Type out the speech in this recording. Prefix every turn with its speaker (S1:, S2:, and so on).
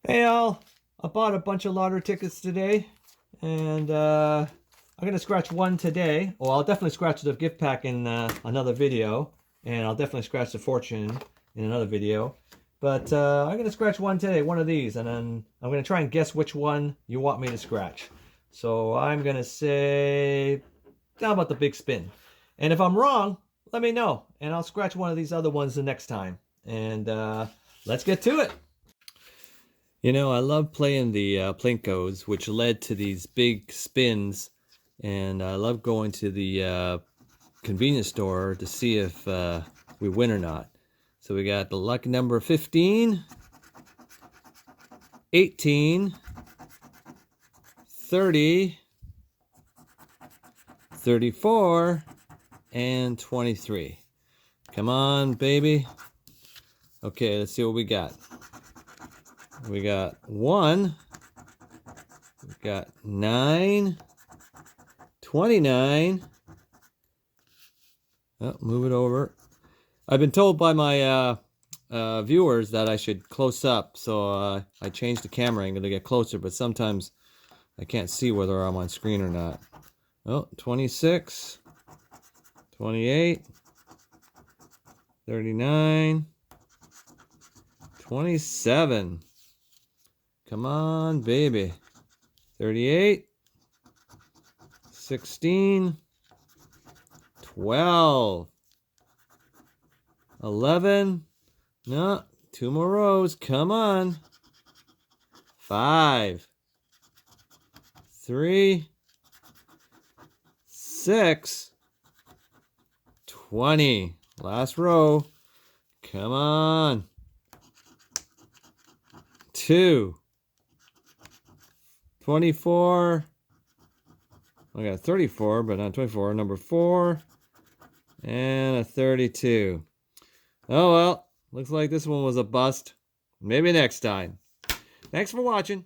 S1: Hey Al, I bought a bunch of lottery tickets today, and I'm gonna scratch one today. Well, I'll definitely scratch the gift pack in another video, and I'll definitely scratch the fortune in another video. But I'm gonna scratch one today, one of these, and then I'm gonna try and guess which one you want me to scratch. So I'm gonna say, how about the big spin? And if I'm wrong, let me know, and I'll scratch one of these other ones the next time. And let's get to it. You know, I love playing the Plinkos, which led to these big spins, and I love going to the convenience store to see if we win or not. So we got the lucky number 15, 18, 30, 34, and 23. Come on, baby. Okay, let's see what we got. We got 1, we got 9, 29. Oh, move it over. I've been told by my viewers that I should close up, so I changed the camera angle to get closer, but sometimes I can't see whether I'm on screen or not. Oh, 26, 28, 39, 27. Come on, baby. 38, 16, 12, 11. No, 2 more rows. Come on. 5, 3, 6, 20. Last row. Come on. 2, 24. I got 34, but not 24. Number 4 and a 32. Oh well, looks like this one was a bust. Maybe next time. Thanks for watching.